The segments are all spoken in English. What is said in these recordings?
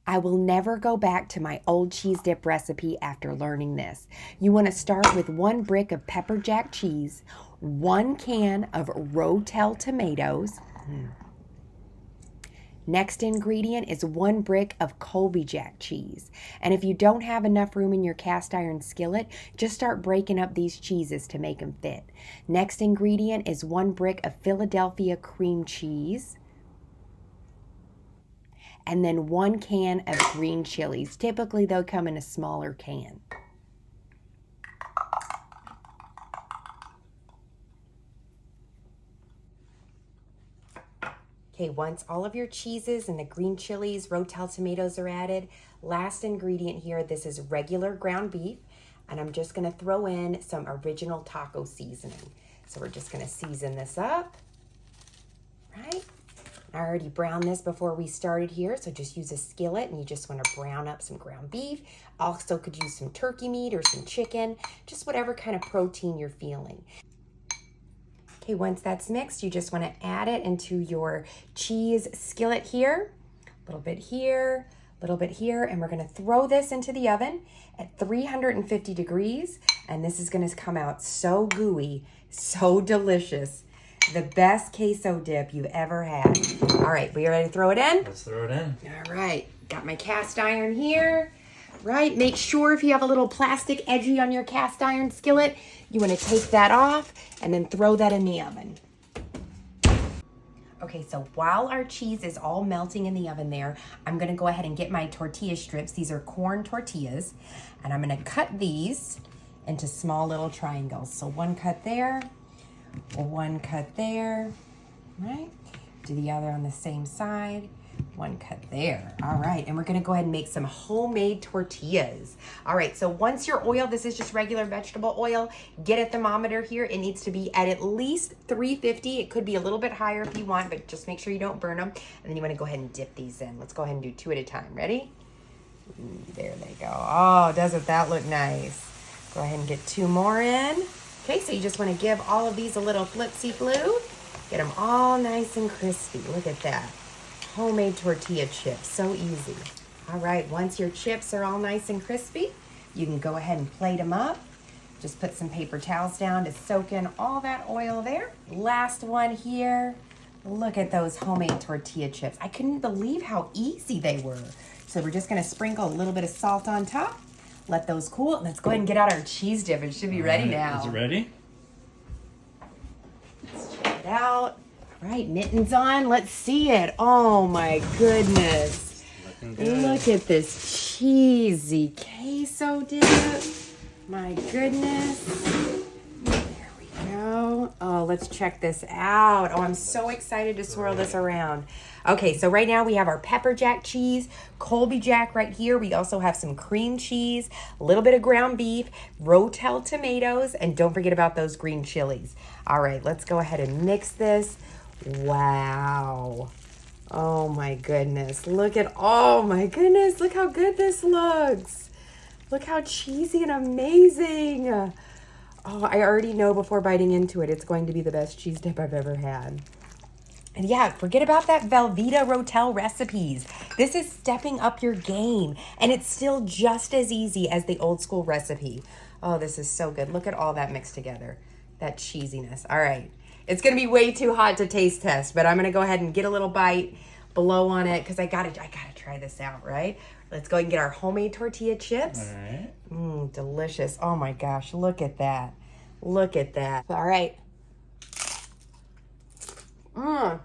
I will never go back to my old cheese dip recipe after learning this. You want to start with 1 brick of pepper jack cheese, 1 can of Rotel tomatoes. Next ingredient is 1 brick of Colby Jack cheese. And if you don't have enough room in your cast iron skillet, just start breaking up these cheeses to make them fit. Next ingredient is 1 brick of Philadelphia cream cheese. And then 1 can of green chilies. Typically, they'll come in a smaller can. Okay, once all of your cheeses and the green chilies, Rotel tomatoes are added, last ingredient here, this is regular ground beef, and I'm just gonna throw in some original taco seasoning. So we're just gonna season this up, right? I already browned this before we started here, so just use a skillet and you just wanna brown up some ground beef. Also could use some turkey meat or some chicken, just whatever kind of protein you're feeling. Okay, once that's mixed, you just want to add it into your cheese skillet here, a little bit here, a little bit here, and we're going to throw this into the oven at 350 degrees, and this is going to come out so gooey, so delicious. The best queso dip you've ever had. All right, we ready to throw it in? Let's throw it in. All right, got my cast iron here. Right, make sure if you have a little plastic edgy on your cast iron skillet, you want to take that off and then throw that in the oven. Okay, so while our cheese is all melting in the oven there, I'm going to go ahead and get my tortilla strips. These are corn tortillas, and I'm going to cut these into small little triangles. So 1 cut there, 1 cut there, right? Do the other on the same side. 1 cut there. All right, and we're gonna go ahead and make some homemade tortillas. All right, so once your oil, this is just regular vegetable oil, get a thermometer here. It needs to be at least 350. It could be a little bit higher if you want, but just make sure you don't burn them. And then you wanna go ahead and dip these in. Let's go ahead and do 2 at a time. Ready? There they go. Oh, doesn't that look nice? Go ahead and get 2 more in. Okay, so you just wanna give all of these a little flipsy-floo. Get them all nice and crispy. Look at that. Homemade tortilla chips, so easy. All right, once your chips are all nice and crispy, you can go ahead and plate them up. Just put some paper towels down to soak in all that oil there. Last one here. Look at those homemade tortilla chips. I couldn't believe how easy they were. So we're just gonna sprinkle a little bit of salt on top, let those cool, and let's go ahead and get out our cheese dip. It should be ready now. Is it ready? Let's check it out. Right, mittens on. Let's see it. Oh my goodness. Looking good. Look at this cheesy queso dip. My goodness. There we go. Oh, let's check this out. Oh, I'm so excited to swirl this around. Okay, so right now we have our pepper jack cheese, Colby Jack right here. We also have some cream cheese, a little bit of ground beef, Rotel tomatoes, and don't forget about those green chilies. All right, let's go ahead and mix this. Wow. Oh my goodness. Oh my goodness. Look how good this looks. Look how cheesy and amazing. Oh, I already know before biting into it, it's going to be the best cheese dip I've ever had. And yeah, forget about that Velveeta Rotel recipes. This is stepping up your game, and it's still just as easy as the old school recipe. Oh, this is so good. Look at all that mixed together. That cheesiness. All right. It's going to be way too hot to taste test, but I'm going to go ahead and get a little bite, blow on it, because I gotta try this out, right? Let's go ahead and get our homemade tortilla chips. All right. Delicious. Oh my gosh, look at that. Look at that. All right. You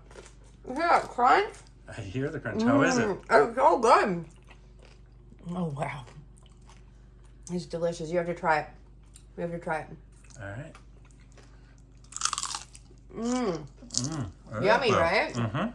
hear that crunch? I hear the crunch. How is it? It's so good. Oh, wow. It's delicious. You have to try it. You have to try it. All right. Yummy, right? Mm-hmm.